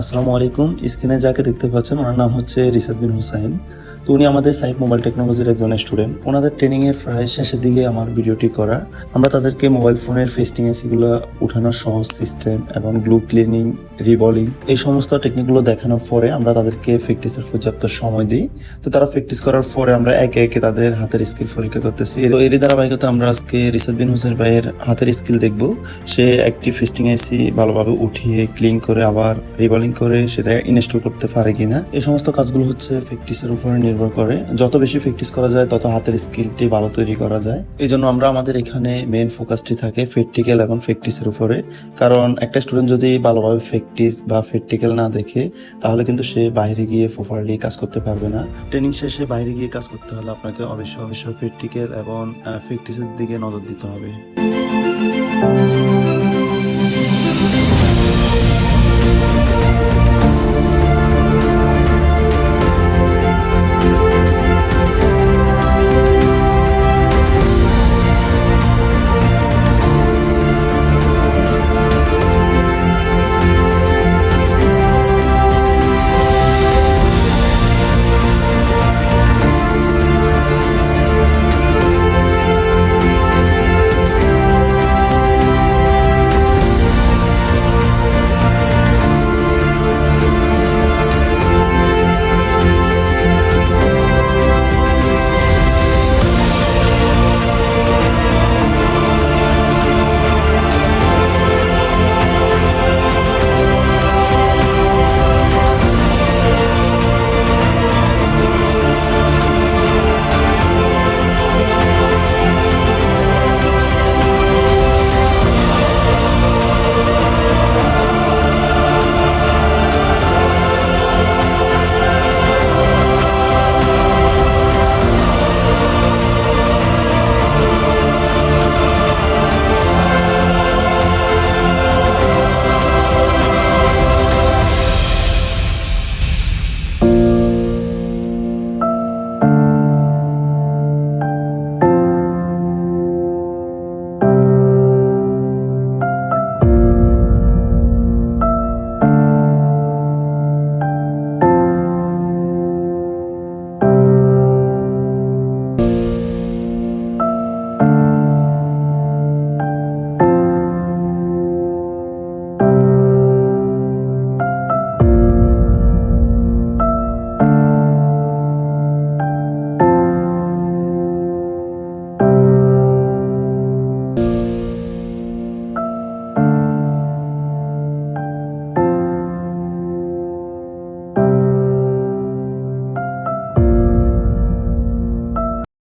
আসসালামু আলাইকুম। স্ক্রিনে যাকে দেখতে পাচ্ছেন ওনার নাম হচ্ছে রিসাদ বিন হুসাইন। তো উনি আমাদের সাইফ মোবাইল টেকনোলজির একজন স্টুডেন্ট। ওনাদের ট্রেনিং এর প্রায় শেষের দিকে আমার ভিডিওটি করা। আমরা তাদেরকে মোবাইল ফোনের ফেস্টিং এসিগুলো উঠানোর সহজ সিস্টেম এবং গ্লু ক্লিনিং, রিবলিং এই সমস্ত টেকনিকগুলো দেখানোর পরে আমরা তাদেরকে প্র্যাকটিসের পর্যাপ্ত সময় দিই। তো তারা প্র্যাকটিস করার পরে আমরা একে একে তাদের হাতের স্কিল পরীক্ষা করতেছি। তো এরই ধারাবাহিকতা আমরা আজকে রিসাদ বিন হুসাইন ভাইয়ের হাতের স্কিল দেখব। সে একটি ফেস্টিং এসি ভালোভাবে উঠিয়ে ক্লিন করে আবার রিবলিং করে সেটা ইনস্টল করতে পারে কিনা। এই সমস্ত কাজগুলো হচ্ছে প্র্যাকটিসের উপরে নির্ভর করে। যত বেশি প্র্যাকটিস করা যায় তত হাতের স্কিলটি ভালো তৈরি করা যায়। এই জন্য আমরা আমাদের এখানে মেইন ফোকাসটি থাকে প্র্যাকটিক্যাল এবং প্র্যাকটিসের উপরে। কারণ একটা স্টুডেন্ট যদি ভালোভাবে প্র্যাকটিস বা প্র্যাকটিক্যাল না দেখে তাহলে কিন্তু সে বাইরে গিয়ে প্রপারলি কাজ করতে পারবে না। ট্রেনিং শেষে বাইরে গিয়ে কাজ করতে হলে আপনাকে অবশ্যই প্র্যাকটিক্যাল এবং প্র্যাকটিসের দিকে নজর দিতে হবে।